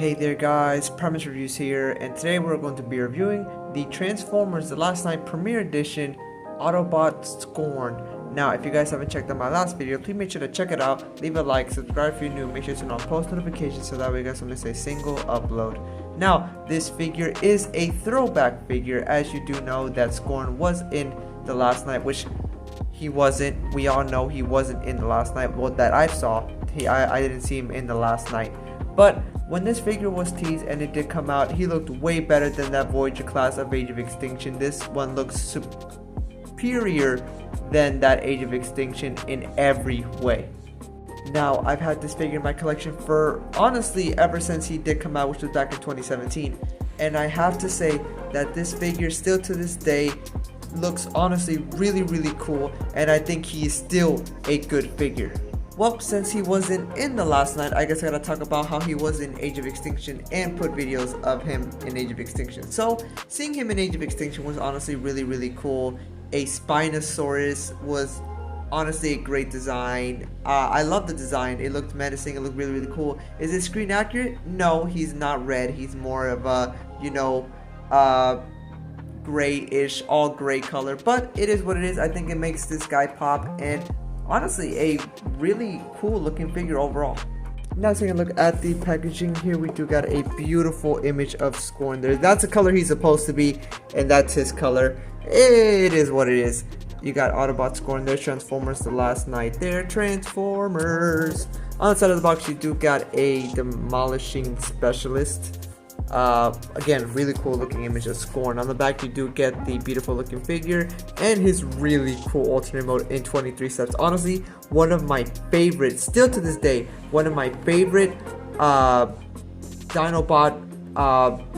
Hey there guys, Premise Reviews here, and today we're going to be reviewing the Transformers The Last Night Premiere Edition Autobot Scorn. Now, if you guys haven't checked out my last video, please make sure to check it out, leave a like, subscribe if you're new, make sure to turn on post notifications so that way you guys don't miss a single upload. Now, this figure is a throwback figure, as you do know that Scorn was in The Last Night, which he wasn't. We all know he wasn't in The Last Night. Well, that I saw, I didn't see him in The Last Night. But when this figure was teased and it did come out, he looked way better than that Voyager class of Age of Extinction. This one looks superior than that Age of Extinction in every way. Now, I've had this figure in my collection for honestly ever since he did come out, which was back in 2017. And I have to say that this figure still to this day looks honestly really cool, and I think he is still a good figure. Well, since he wasn't in The Last Night, I guess I gotta talk about how he was in Age of Extinction and put videos of him in Age of Extinction. So, seeing him in Age of Extinction was honestly really cool. A Spinosaurus was honestly a great design. I love the design. It looked menacing. It looked really cool. Is it screen accurate? No, he's not red. He's more of a, grayish, all gray color. But it is what it is. I think it makes this guy pop, and honestly a really cool looking figure overall. Now taking a look at the packaging here, we do got a beautiful image of Scorn there. That's the color he's supposed to be, and that's his color. It is what it is. You got Autobot Scorn there, Transformers The Last Night there, Transformers. On the side of the box you do got a Demolishing Specialist. Again, really cool looking image of Scorn. On the back you do get the beautiful looking figure and his really cool alternate mode in 23 steps. Honestly, one of my favorites, still to this day, one of my favorite Dinobot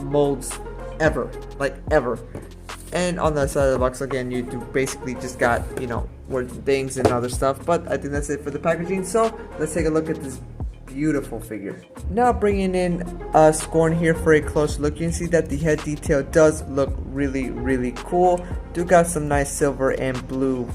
molds ever, like ever. And on the side of the box again you do basically just got, words and things and other stuff, but I think that's it for the packaging. So let's take a look at this beautiful figure. Now bringing in Scorn here for a close look, you can see that the head detail does look really cool. Do got some nice silver and blue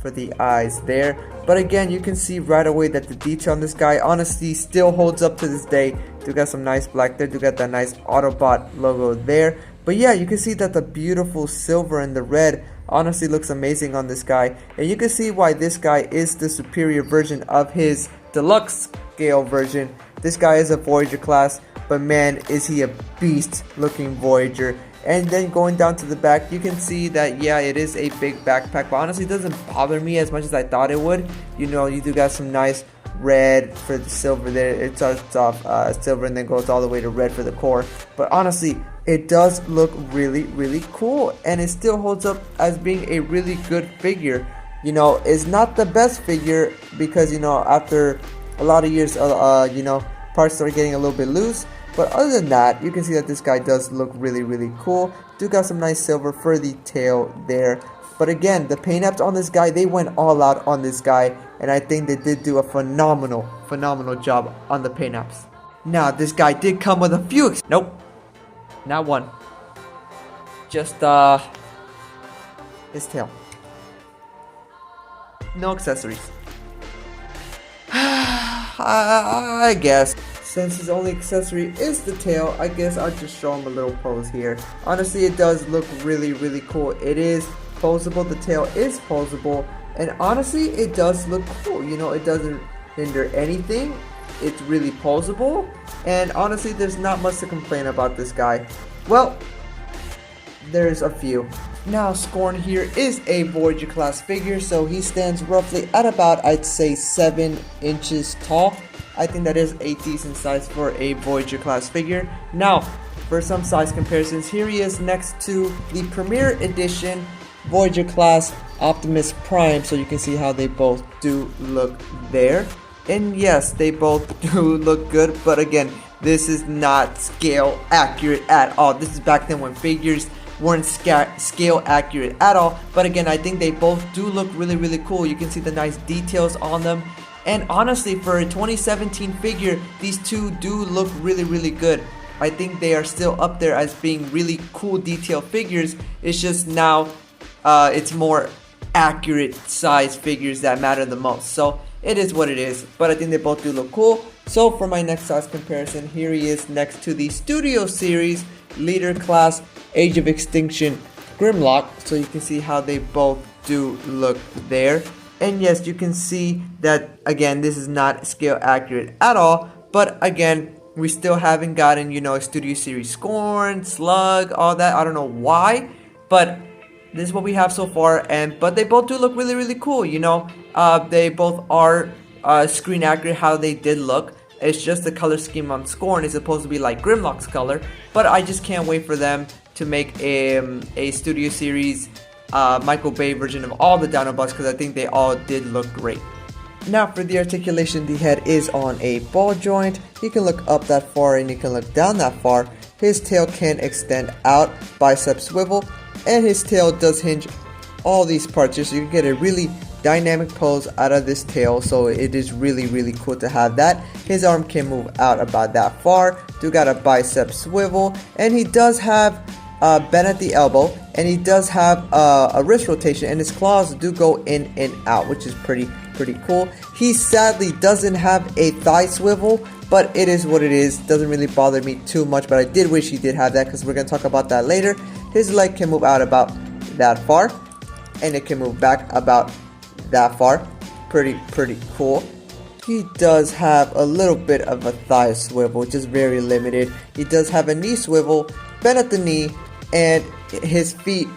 for the eyes there, but again you can see right away that the detail on this guy honestly still holds up to this day. Do got some nice black there, do got that nice Autobot logo there, but yeah, you can see that the beautiful silver and the red honestly looks amazing on this guy, and you can see why this guy is the superior version of his deluxe scale version. This guy is a Voyager class, but man is he a beast looking Voyager. And then going down to the back you can see that yeah, it is a big backpack, but honestly it doesn't bother me as much as I thought it would. You do got some nice red for the silver there. It starts off silver and then goes all the way to red for the core, but honestly it does look really cool, and it still holds up as being a really good figure. It's not the best figure because after a lot of years parts are getting a little bit loose, but other than that you can see that this guy does look really cool. Do got some nice silver for the tail there, but again the paint apps on this guy, they went all out on this guy, and I think they did do a phenomenal job on the paint apps. Now this guy did come with a few nope, not one, just his tail, no accessories. I guess since his only accessory is the tail, I guess I'll just show him a little pose here. Honestly it does look really cool. It is posable, the tail is posable, and honestly it does look cool. It doesn't hinder anything. It's really posable, and honestly there's not much to complain about this guy. Well, there's a few. Now Scorn here is a Voyager class figure, so he stands roughly at about, I'd say, 7 inches tall. I think that is a decent size for a Voyager class figure. Now for some size comparisons, here he is next to the Premiere Edition Voyager class Optimus Prime, so you can see how they both do look there. And yes, they both do look good, but again, this is not scale accurate at all. This is back then when figures weren't scale accurate at all, but again I think they both do look really cool. You can see the nice details on them, and honestly for a 2017 figure these two do look really good. I think they are still up there as being really cool detailed figures. It's just now it's more accurate size figures that matter the most. So it is what it is, but I think they both do look cool. So for my next size comparison, here he is next to the Studio Series Leader Class Age of Extinction Grimlock. So you can see how they both do look there. And yes, you can see that, again, this is not scale accurate at all. But again, we still haven't gotten, you know, a Studio Series Scorn, Slug, all that. I don't know why, but this is what we have so far. But they both do look really, really cool, you know. They both are screen accurate how they did look. It's just the color scheme on Scorn is supposed to be like Grimlock's color. But I just can't wait for them to make a Studio Series Michael Bay version of all the Dinobots, because I think they all did look great. Now for the articulation, the head is on a ball joint. You can look up that far and you can look down that far. His tail can extend out, bicep swivel, and his tail does hinge all these parts here, so you can get a really dynamic pose out of this tail. So it is really, really cool to have that. His arm can move out about that far. Do got a bicep swivel, and he does have bend at the elbow, and he does have a wrist rotation, and his claws do go in and out, which is pretty cool. He sadly doesn't have a thigh swivel, but it is what it is. Doesn't really bother me too much, but I did wish he did have that, because we're going to talk about that later. His leg can move out about that far, and it can move back about that far. Pretty cool. He does have a little bit of a thigh swivel, which is very limited. He does have a knee swivel, bend at the knee, and his feet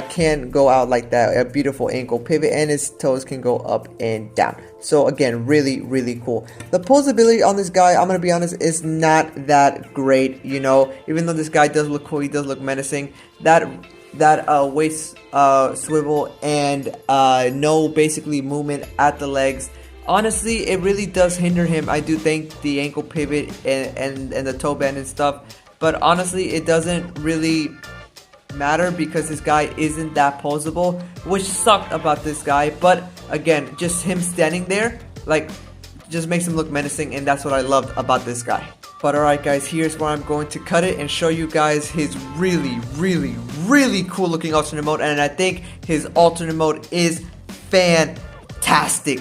can go out like that, a beautiful ankle pivot, and his toes can go up and down. So again, really cool. The posability on this guy, I'm gonna be honest, is not that great, you know. Even though this guy does look cool, he does look menacing. That waist swivel and no basically movement at the legs, honestly, it really does hinder him. I do think the ankle pivot and the toe bend and stuff, but honestly, it doesn't really matter because this guy isn't that posable, which sucked about this guy. But again, just him standing there, like, just makes him look menacing, and that's what I loved about this guy. But alright guys, here's where I'm going to cut it and show you guys his really cool looking alternate mode, and I think his alternate mode is fantastic.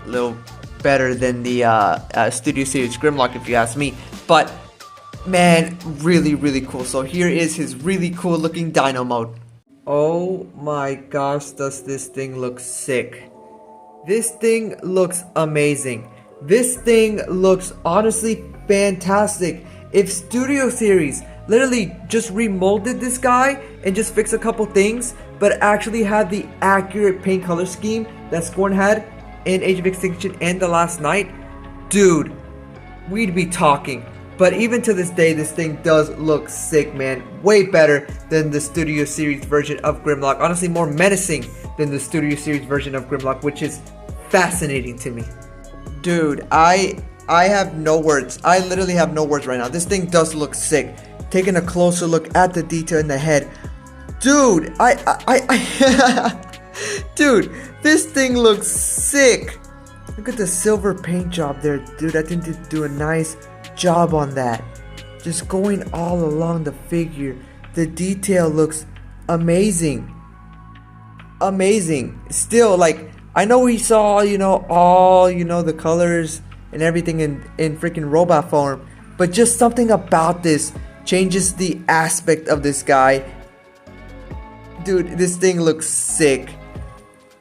A little better than the Studio Series Grimlock if you ask me, but man, really cool. So here is his really cool looking Dino mode. Oh my gosh, does this thing look sick. This thing looks amazing. This thing looks honestly fantastic. If Studio Series literally just remolded this guy and just fixed a couple things, but actually had the accurate paint color scheme that Scorn had in Age of Extinction and The Last Night, dude, we'd be talking. But even to this day, this thing does look sick, man. Way better than the Studio Series version of Grimlock. Honestly, more menacing than the Studio Series version of Grimlock, which is fascinating to me. Dude, I have no words. I literally have no words right now. This thing does look sick. Taking a closer look at the detail in the head. Dude, dude, this thing looks sick. Look at the silver paint job there, dude. I think they do a nice job on that. Just going all along the figure. The detail looks amazing. Still, like, I know we saw, you know, all, you know, the colors and everything in freaking robot form, but just something about this changes the aspect of this guy. Dude, this thing looks sick.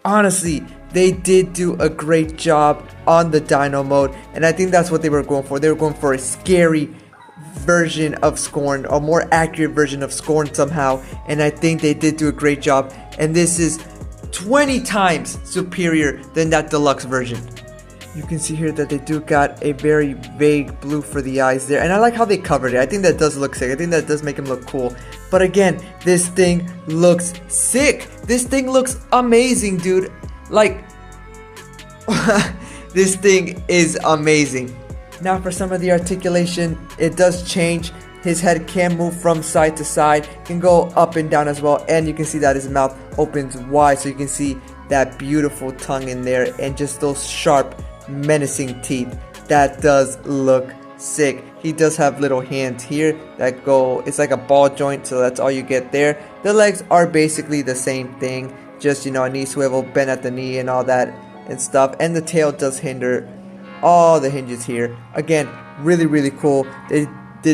Honestly, they did do a great job on the Dino mode, and I think that's what they were going for. They were going for a scary version of Scorn, a more accurate version of Scorn somehow, and I think they did do a great job, and this is 20 times superior than that deluxe version. You can see here that they do got a very vague blue for the eyes there, and I like how they covered it. I think that does look sick. I think that does make him look cool. But again, this thing looks sick. This thing looks amazing, dude. Like, this thing is amazing. Now for some of the articulation, it does change. His head can move from side to side, can go up and down as well, and you can see that his mouth opens wide, so you can see that beautiful tongue in there and just those sharp, menacing teeth. That does look sick. He does have little hands here that go, it's like a ball joint, so that's all you get there. The legs are basically the same thing. just, you know, a knee swivel, bend at the knee and all that and stuff. And the tail does hinder all the hinges here. Again, really cool. Did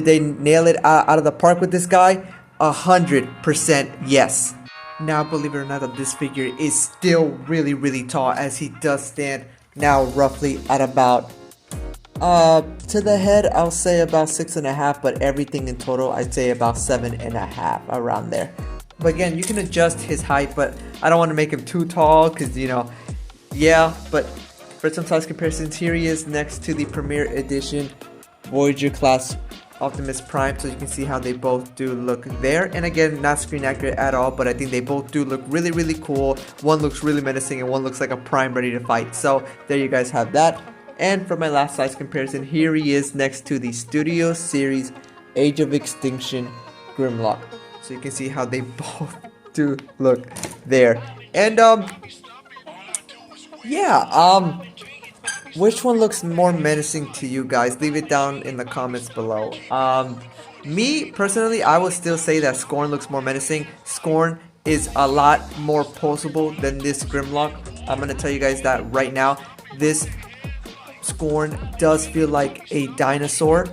they nail it out of the park with this guy? 100% yes. Now, believe it or not, that this figure is still really tall, as he does stand now roughly at about to the head I'll say about 6.5, but everything in total I'd say about 7.5, around there. But again, you can adjust his height, but I don't want to make him too tall because, you know, yeah. But for some size comparisons, here he is next to the Premier Edition Voyager class Optimus Prime, so you can see how they both do look there. And again, not screen accurate at all, but I think they both do look really cool. One looks really menacing and one looks like a Prime ready to fight. So there you guys have that. And for my last size comparison, here he is next to the Studio Series Age of Extinction Grimlock. So you can see how they both do look there. And yeah, which one looks more menacing to you guys? Leave it down in the comments below. Me personally, I would still say that Scorn looks more menacing. Scorn is a lot more poseable than this Grimlock. I'm gonna tell you guys that right now. This Scorn does feel like a dinosaur,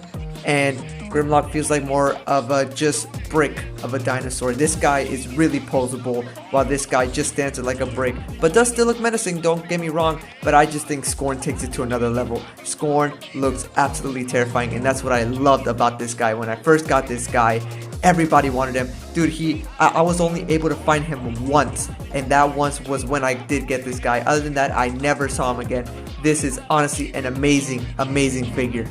and Grimlock feels like more of a just brick of a dinosaur. This guy is really poseable, while this guy just stands like a brick, but does still look menacing, don't get me wrong, but I just think Scorn takes it to another level. Scorn looks absolutely terrifying, and that's what I loved about this guy. When I first got this guy, everybody wanted him. Dude, I was only able to find him once, and that once was when I did get this guy. Other than that, I never saw him again. This is honestly an amazing figure.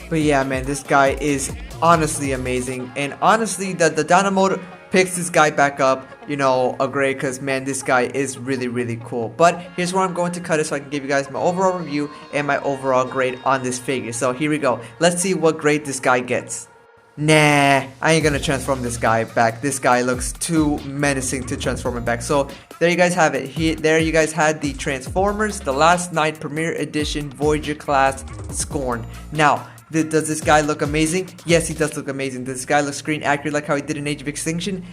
But yeah, man, this guy is honestly amazing, and honestly, the Dino mode picks this guy back up, you know, a grade, because man, this guy is really cool. But here's where I'm going to cut it so I can give you guys my overall review and my overall grade on this figure. So here we go. Let's see what grade this guy gets. Nah, I ain't gonna transform this guy back. This guy looks too menacing to transform him back. So there you guys have it. There you guys had the Transformers The Last Night Premier Edition Voyager class Scorn. Now, does this guy look amazing? Yes, he does look amazing. Does this guy look screen accurate like how he did in Age of Extinction?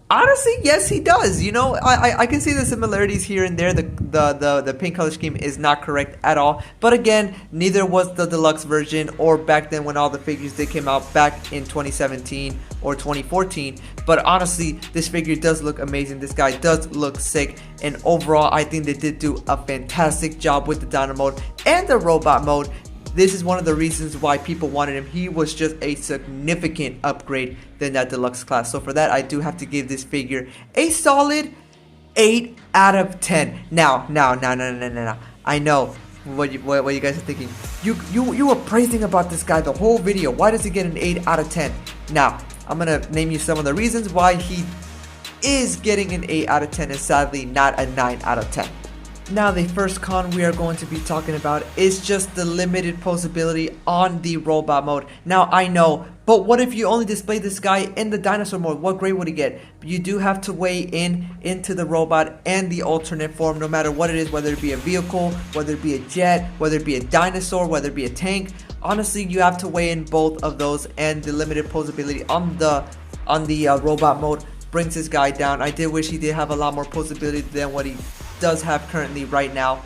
Honestly, yes, he does. You know, I can see the similarities here and there. The paint color scheme is not correct at all. But again, neither was the deluxe version or back then when all the figures did came out back in 2017 or 2014. But honestly, this figure does look amazing. This guy does look sick. And overall, I think they did do a fantastic job with the Dino mode and the robot mode. This is one of the reasons why people wanted him. He was just a significant upgrade than that deluxe class. So for that, I do have to give this figure a solid 8 out of 10. Now. I know what you guys are thinking. You were praising about this guy the whole video. Why does he get an 8 out of 10? Now, I'm gonna name you some of the reasons why he is getting an 8 out of 10 and sadly not a 9 out of 10. Now, the first con we are going to be talking about is just the limited posability on the robot mode. Now, I know, but what if you only display this guy in the dinosaur mode? What grade would he get? You do have to weigh into the robot and the alternate form, no matter what it is, whether it be a vehicle, whether it be a jet, whether it be a dinosaur, whether it be a tank. Honestly, you have to weigh in both of those, and the limited posability on the robot mode brings this guy down. I did wish he did have a lot more posability than what he does have currently right now,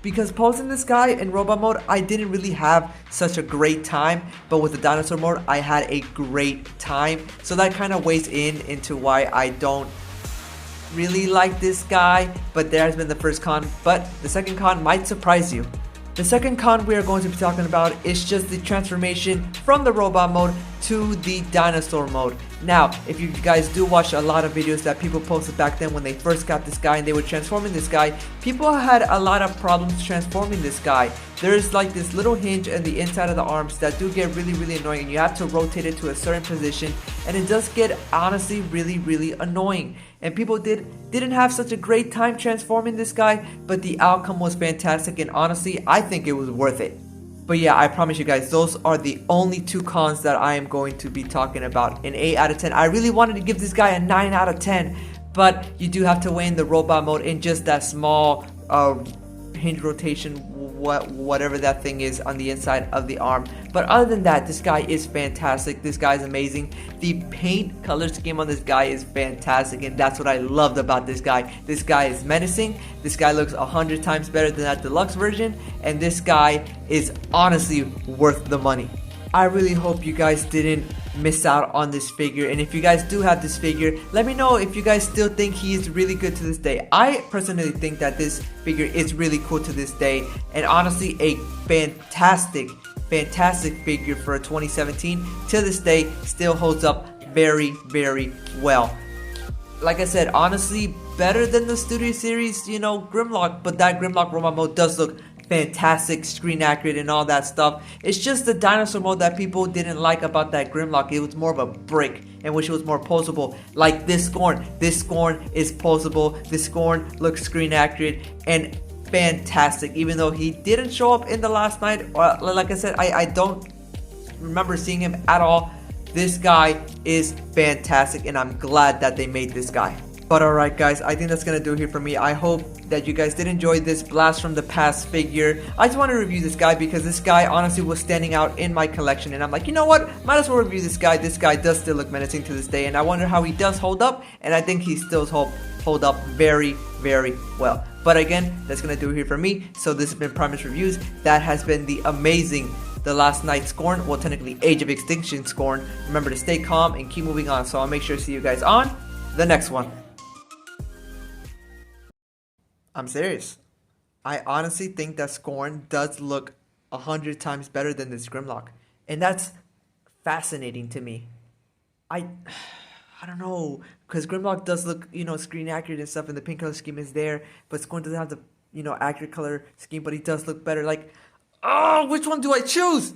because posing this guy in robot mode, I didn't really have such a great time, but with the dinosaur mode, I had a great time. So that kind of weighs into why I don't really like this guy. But there has been the first con, but the second con might surprise you. The second con we are going to be talking about is just the transformation from the robot mode to the dinosaur mode. Now, if you guys do watch a lot of videos that people posted back then when they first got this guy and they were transforming this guy, people had a lot of problems transforming this guy. There's like this little hinge in the inside of the arms that do get really annoying, and you have to rotate it to a certain position, and it does get honestly really annoying. And people didn't have such a great time transforming this guy, but the outcome was fantastic, and honestly, I think it was worth it. But yeah, I promise you guys, those are the only two cons that I am going to be talking about. An 8 out of 10. I really wanted to give this guy a 9 out of 10, but you do have to weigh in the robot mode in just that small hinge rotation whatever that thing is on the inside of the arm. But other than that, this guy is fantastic. This guy is amazing. The paint color scheme on this guy is fantastic, and that's what I loved about this guy. This guy is menacing. This guy looks 100 times better than that deluxe version, and this guy is honestly worth the money. I really hope you guys didn't miss out on this figure, and if you guys do have this figure, let me know if you guys still think he is really good to this day. I personally think that this figure is really cool to this day, and honestly a fantastic figure for a 2017. To this day still holds up very well. Like I said, honestly better than the Studio Series, you know, Grimlock, but that Grimlock robot mode does look fantastic, screen accurate and all that stuff. It's just the dinosaur mode that people didn't like about that Grimlock. It was more of a brick and wish it was more posable. Like this Scorn. This Scorn is posable. This Scorn looks screen accurate and fantastic. Even though he didn't show up in the last night, like I said, I don't remember seeing him at all. This guy is fantastic, and I'm glad that they made this guy. But alright guys, I think that's gonna do it here for me. I hope that you guys did enjoy this Blast from the Past figure. I just want to review this guy because this guy honestly was standing out in my collection, and I'm like, you know what, might as well review this guy. This guy does still look menacing to this day, and I wonder how he does hold up, and I think he still hold up very well. But again, that's gonna do it here for me. So this has been Primus Reviews. That has been the amazing The Last Night Scorn, well technically Age of Extinction Scorn. Remember to stay calm and keep moving on, so I'll make sure to see you guys on the next one. I'm serious. I honestly think that Scorn does look 100 times better than this Grimlock. And that's fascinating to me. I don't know, because Grimlock does look, you know, screen accurate and stuff, and the pink color scheme is there, but Scorn doesn't have the, you know, accurate color scheme, but he does look better. Like, oh, which one do I choose?